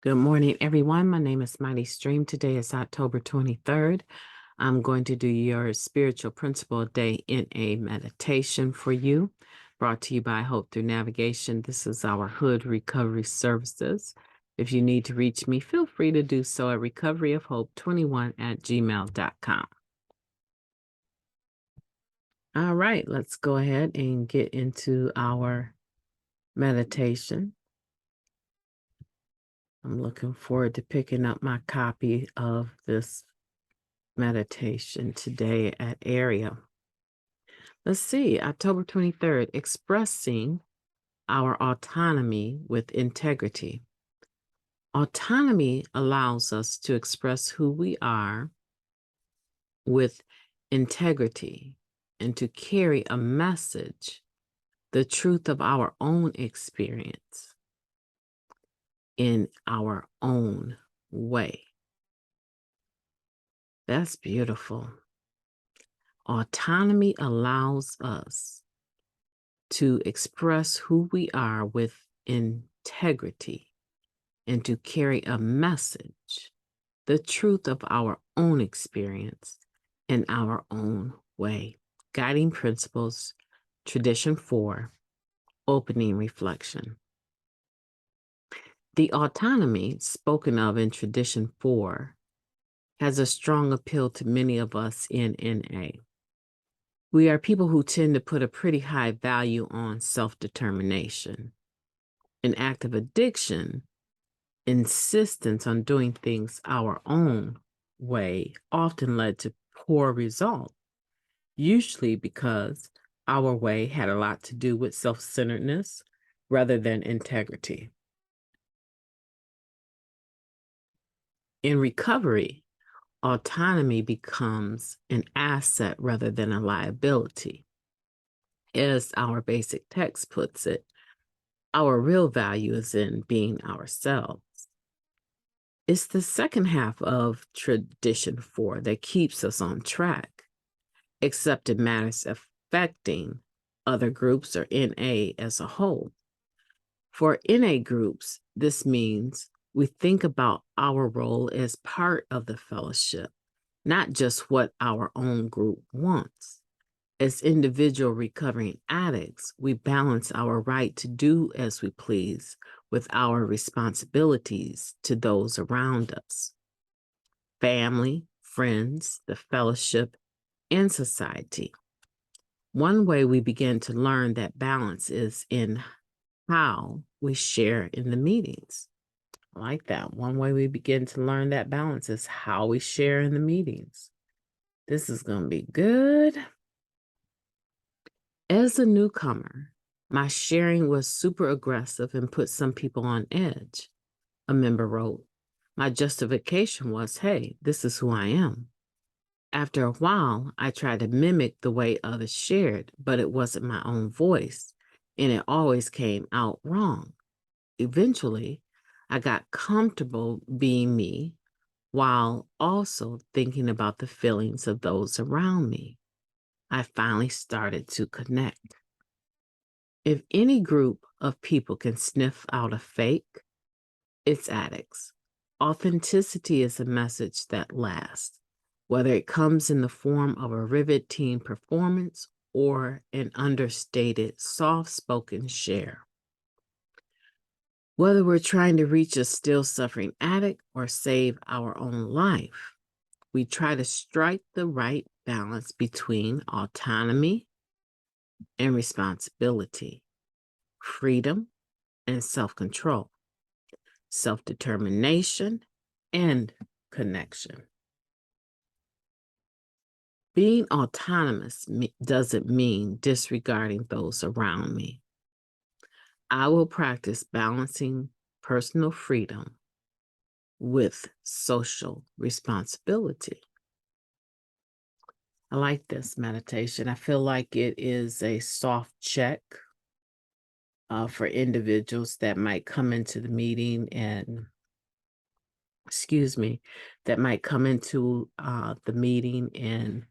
Good morning, everyone. My name is MightyStream. Today is October 23rd. I'm going to do your spiritual principle day in a meditation for you, brought to you by Hope Through Navigation. This is our H.O.D Recovery Services. If you need to reach me, feel free to do so at recoveryofhope21@gmail.com. All right, let's go ahead and get into our meditation. I'm looking forward to picking up my copy of this meditation today at area. Let's see, October 23rd, expressing our autonomy with integrity. Autonomy allows us to express who we are with integrity and to carry a message, the truth of our own experience in our own way. That's beautiful. Autonomy allows us to express who we are with integrity and to carry a message, the truth of our own experience in our own way. Guiding principles, tradition 4, opening reflection. The autonomy spoken of in tradition 4 has a strong appeal to many of us in NA. We are people who tend to put a pretty high value on self-determination. An act of addiction, insistence on doing things our own way often led to poor results, usually because our way had a lot to do with self-centeredness rather than integrity. In recovery, autonomy becomes an asset rather than a liability. As our basic text puts it, our real value is in being ourselves. It's the second half of tradition 4 that keeps us on track, except in matters affecting other groups or NA as a whole. For NA groups, this means we think about our role as part of the fellowship, not just what our own group wants. As individual recovering addicts, we balance our right to do as we please with our responsibilities to those around us. Family, friends, the fellowship, and society. One way we begin to learn that balance is in how we share in the meetings. I like that. One way we begin to learn that balance is how we share in the meetings. This is going to be good. As a newcomer, my sharing was super aggressive and put some people on edge. A member wrote, my justification was, hey, this is who I am. After a while, I tried to mimic the way others shared, but it wasn't my own voice, and it always came out wrong. Eventually, I got comfortable being me while also thinking about the feelings of those around me. I finally started to connect. If any group of people can sniff out a fake, it's addicts. Authenticity is a message that lasts, whether it comes in the form of a riveting performance or an understated, soft-spoken share. Whether we're trying to reach a still suffering addict or save our own life, we try to strike the right balance between autonomy and responsibility, freedom and self-control, self-determination and connection. Being autonomous doesn't mean disregarding those around me. I will practice balancing personal freedom with social responsibility. I like this meditation. I feel like it is a soft check for individuals that might come into the meeting and, that might come into the meeting and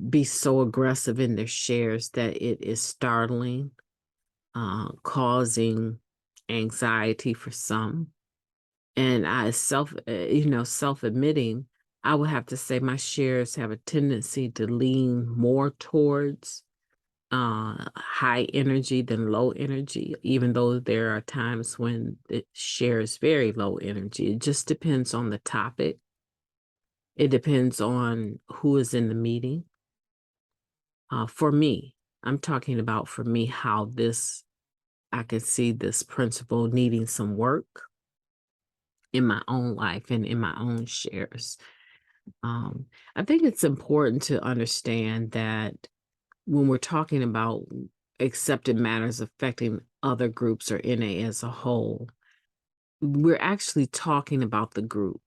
be so aggressive in their shares that it is startling, causing anxiety for some. And I self-admitting, I would have to say my shares have a tendency to lean more towards high energy than low energy, even though there are times when it shares very low energy. It just depends on the topic. It depends on who is in the meeting. For me, I'm talking about for me, how I can see this principle needing some work in my own life and in my own shares. I think it's important to understand that when we're talking about accepted matters affecting other groups or NA as a whole, we're actually talking about the group,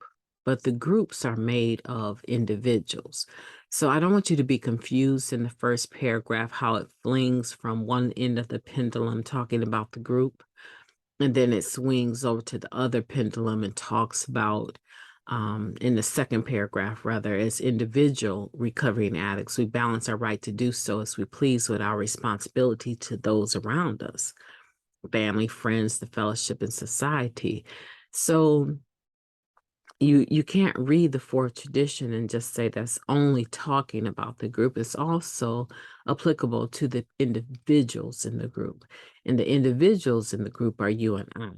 but the groups are made of individuals. So I don't want you to be confused in the first paragraph how it flings from one end of the pendulum talking about the group, and then it swings over to the other pendulum and talks about, in the second paragraph, rather, as individual recovering addicts, we balance our right to do so as we please with our responsibility to those around us, family, friends, the fellowship, and society. So you can't read the fourth tradition and just say that's only talking about the group. It's also applicable to the individuals in the group. And the individuals in the group are you and I.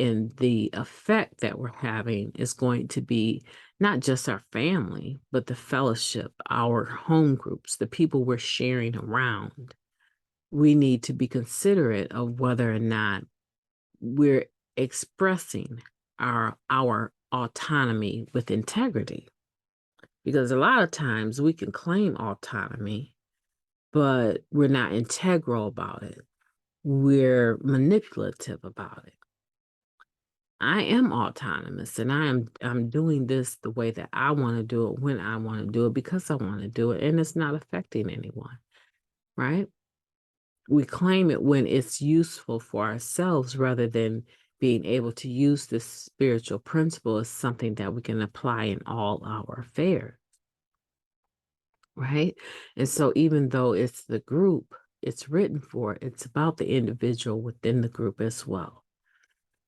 And the effect that we're having is going to be not just our family, but the fellowship, our home groups, the people we're sharing around. We need to be considerate of whether or not we're expressing our autonomy with integrity. Because a lot of times we can claim autonomy, but we're not integral about it. We're manipulative about it. I am autonomous, and I'm doing this the way that I want to do it, when I want to do it, because I want to do it, and it's not affecting anyone, right? We claim it when it's useful for ourselves rather than being able to use this spiritual principle as something that we can apply in all our affairs, right? And so even though it's the group it's written for, it's about the individual within the group as well.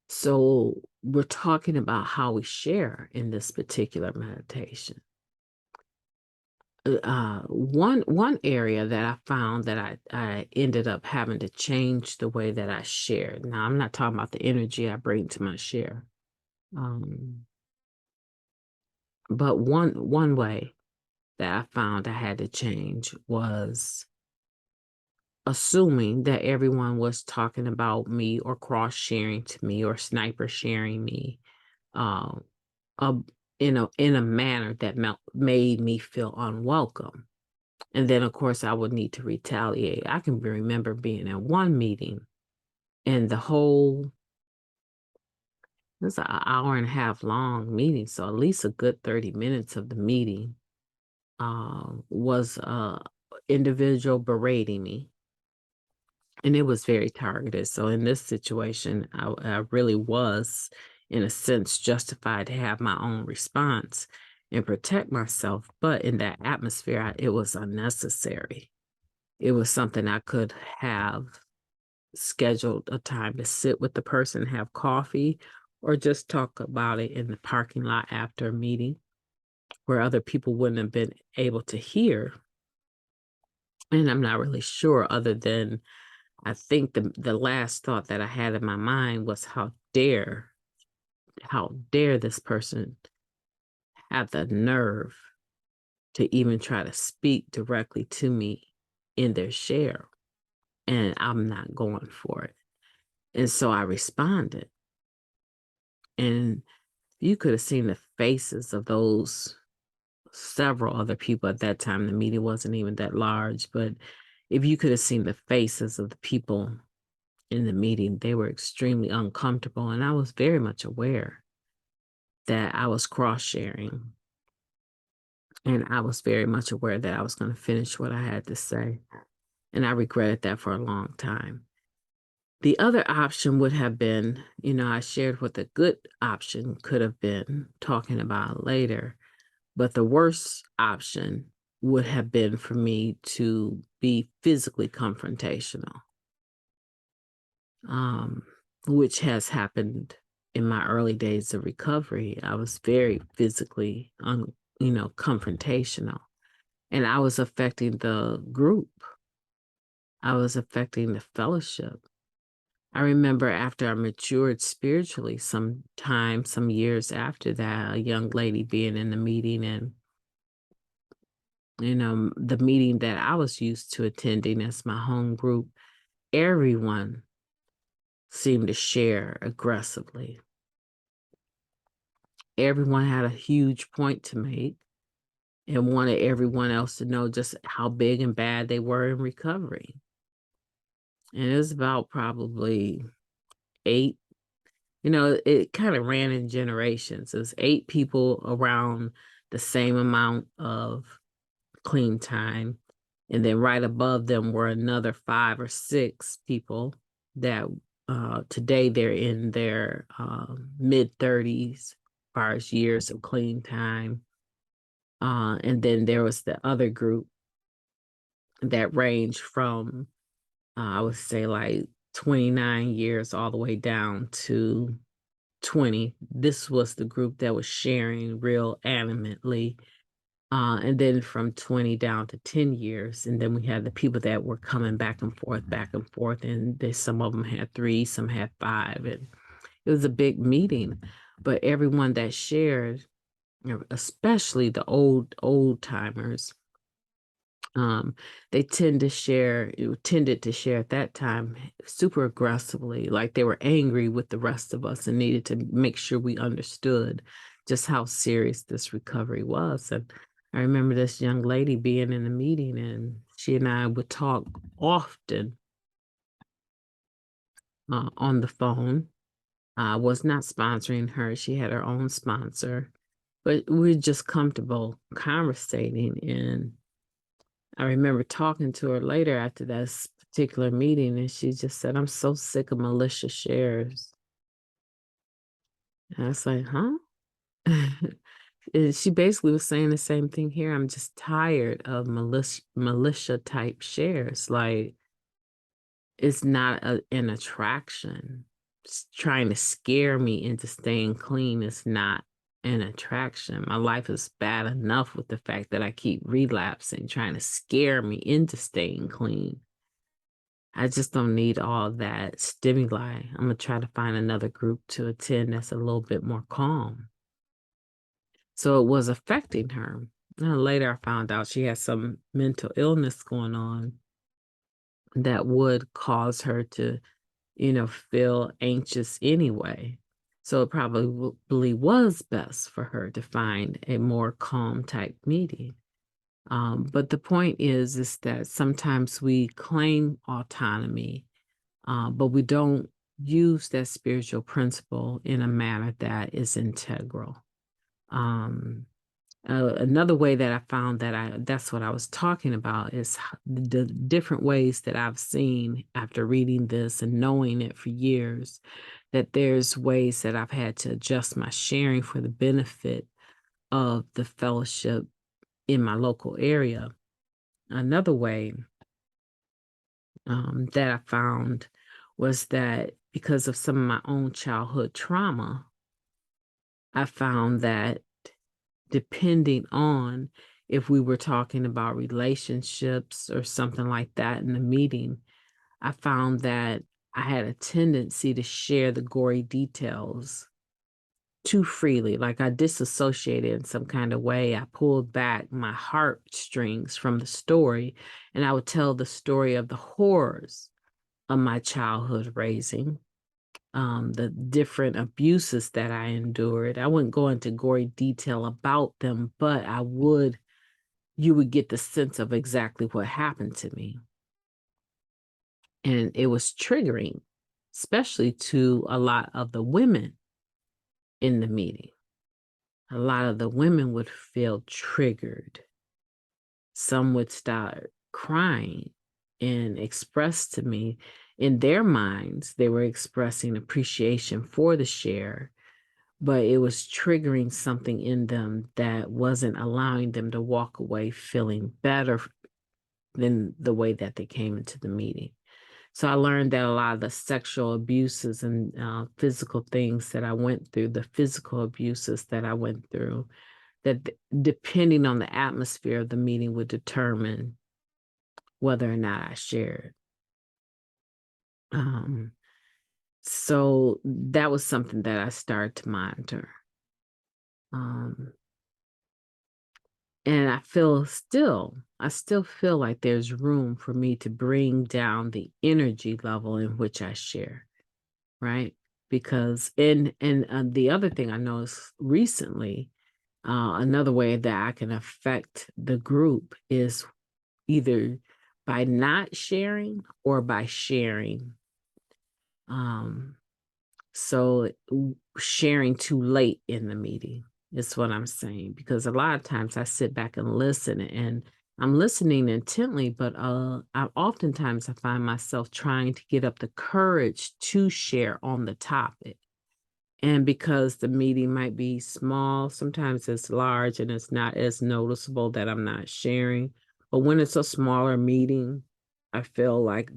So we're talking about how we share in this particular meditation. One area that I found that I ended up having to change the way that I shared. Now, I'm not talking about the energy I bring to my share. But one way that I found I had to change was assuming that everyone was talking about me or cross sharing to me or sniper sharing me, um, uh, in a manner that made me feel unwelcome. And then, of course, I would need to retaliate. I can remember being in one meeting, and it was an hour and a half long meeting, so at least a good 30 minutes of the meeting was individual berating me. And it was very targeted. So in this situation, I really was, in a sense, justified to have my own response and protect myself. But in that atmosphere, it was unnecessary. It was something I could have scheduled a time to sit with the person, have coffee, or just talk about it in the parking lot after a meeting where other people wouldn't have been able to hear. And I'm not really sure, other than I think the last thought that I had in my mind was how dare this person have the nerve to even try to speak directly to me in their share, and I'm not going for it. And so I responded, and you could have seen the faces of those several other people at that time. The meeting wasn't even that large, but if you could have seen the faces of the people in the meeting, they were extremely uncomfortable. And I was very much aware that I was cross sharing. And I was very much aware that I was going to finish what I had to say. And I regretted that for a long time. The other option would have been, I shared what the good option could have been, talking about it later. But the worst option would have been for me to be physically confrontational, which has happened in my early days of recovery, I was very physically, confrontational, and I was affecting the group. I was affecting the fellowship. I remember after I matured spiritually, some years after that, a young lady being in the meeting, and the meeting that I was used to attending as my home group, everyone seemed to share aggressively. Everyone had a huge point to make and wanted everyone else to know just how big and bad they were in recovery. And it was about probably 8, it kind of ran in generations. It was 8 people around the same amount of clean time. And then right above them were another 5 or 6 people that today they're in their mid-30s as far as years of clean time. And then there was the other group that ranged from, I would say, like 29 years all the way down to 20. This was the group that was sharing real animately. And then from 20 down to 10 years. And then we had the people that were coming back and forth, and some of them had 3, some had 5. And it was a big meeting. But everyone that shared, especially the old timers, they tended to share at that time super aggressively, like they were angry with the rest of us and needed to make sure we understood just how serious this recovery was. And I remember this young lady being in the meeting, and she and I would talk often on the phone. I was not sponsoring her. She had her own sponsor, but we were just comfortable conversating. And I remember talking to her later after that particular meeting, and she just said, "I'm so sick of malicious shares." And I was like, huh? And she basically was saying the same thing here. I'm just tired of militia type shares. Like, it's not an attraction. Trying to scare me into staying clean is not an attraction. My life is bad enough with the fact that I keep relapsing, trying to scare me into staying clean. I just don't need all that stimuli. I'm going to try to find another group to attend that's a little bit more calm. So it was affecting her. And later I found out she had some mental illness going on that would cause her to, feel anxious anyway. So it probably was best for her to find a more calm type meeting. But the point is that sometimes we claim autonomy, but we don't use that spiritual principle in a manner that is integral. Another way that I found that's what I was talking about is the different ways that I've seen after reading this and knowing it for years, that there's ways that I've had to adjust my sharing for the benefit of the fellowship in my local area. Another way that I found was that because of some of my own childhood trauma, I found that depending on if we were talking about relationships or something like that in the meeting, I found that I had a tendency to share the gory details too freely. Like I disassociated in some kind of way. I pulled back my heartstrings from the story, and I would tell the story of the horrors of my childhood raising, the different abuses that I endured. I wouldn't go into gory detail about them, but you would get the sense of exactly what happened to me. And it was triggering, especially to a lot of the women in the meeting. A lot of the women would feel triggered. Some would start crying and express to me in their minds, they were expressing appreciation for the share, but it was triggering something in them that wasn't allowing them to walk away feeling better than the way that they came into the meeting. So I learned that a lot of the sexual abuses and physical things that I went through, the physical abuses that I went through, that depending on the atmosphere of the meeting would determine whether or not I shared. So that was something that I started to monitor. And I still feel like there's room for me to bring down the energy level in which I share, right? Because the other thing I noticed recently, another way that I can affect the group is either by not sharing or by sharing. So sharing too late in the meeting is what I'm saying, because a lot of times I sit back and listen, and I'm listening intently, but oftentimes I find myself trying to get up the courage to share on the topic. And because the meeting might be small, sometimes it's large and it's not as noticeable that I'm not sharing. But when it's a smaller meeting, I feel like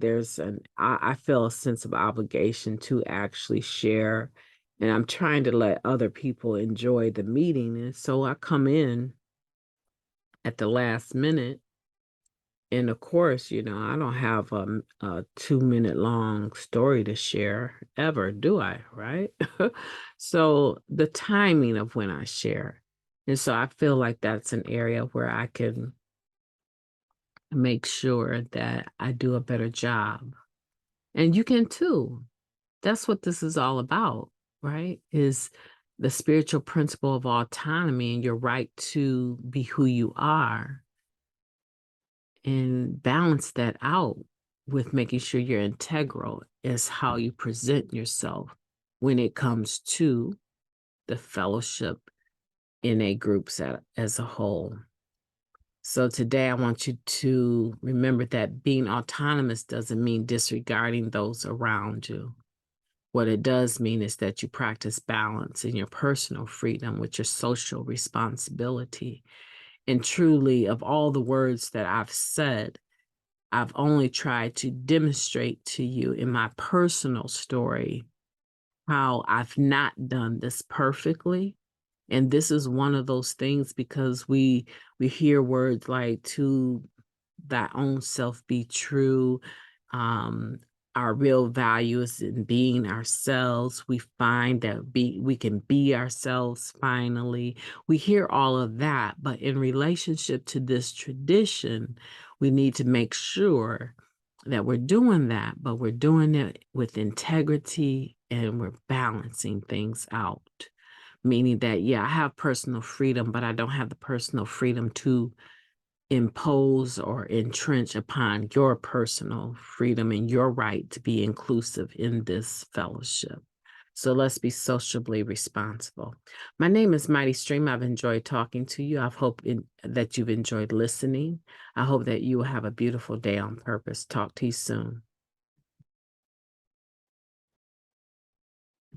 I feel a sense of obligation to actually share. And I'm trying to let other people enjoy the meeting. And so I come in at the last minute. And of course, I don't have a 2-minute long story to share ever, do I? Right? So the timing of when I share. And so I feel like that's an area where I can make sure that I do a better job. And you can too. That's what this is all about, right? Is the spiritual principle of autonomy and your right to be who you are, and balance that out with making sure you're integral is how you present yourself when it comes to the fellowship in a group as a whole. So today I want you to remember that being autonomous doesn't mean disregarding those around you. What it does mean is that you practice balance in your personal freedom with your social responsibility. And truly, of all the words that I've said, I've only tried to demonstrate to you in my personal story how I've not done this perfectly. And this is one of those things, because we hear words like "to thy own self be true." Um, our real value is in being ourselves. We find that we can be ourselves finally. We hear all of that, but in relationship to this tradition, we need to make sure that we're doing that, but we're doing it with integrity and we're balancing things out. Meaning that, yeah, I have personal freedom, but I don't have the personal freedom to impose or entrench upon your personal freedom and your right to be inclusive in this fellowship. So let's be sociably responsible. My name is Mighty Stream. I've enjoyed talking to you. I hope that you've enjoyed listening. I hope that you will have a beautiful day on purpose. Talk to you soon.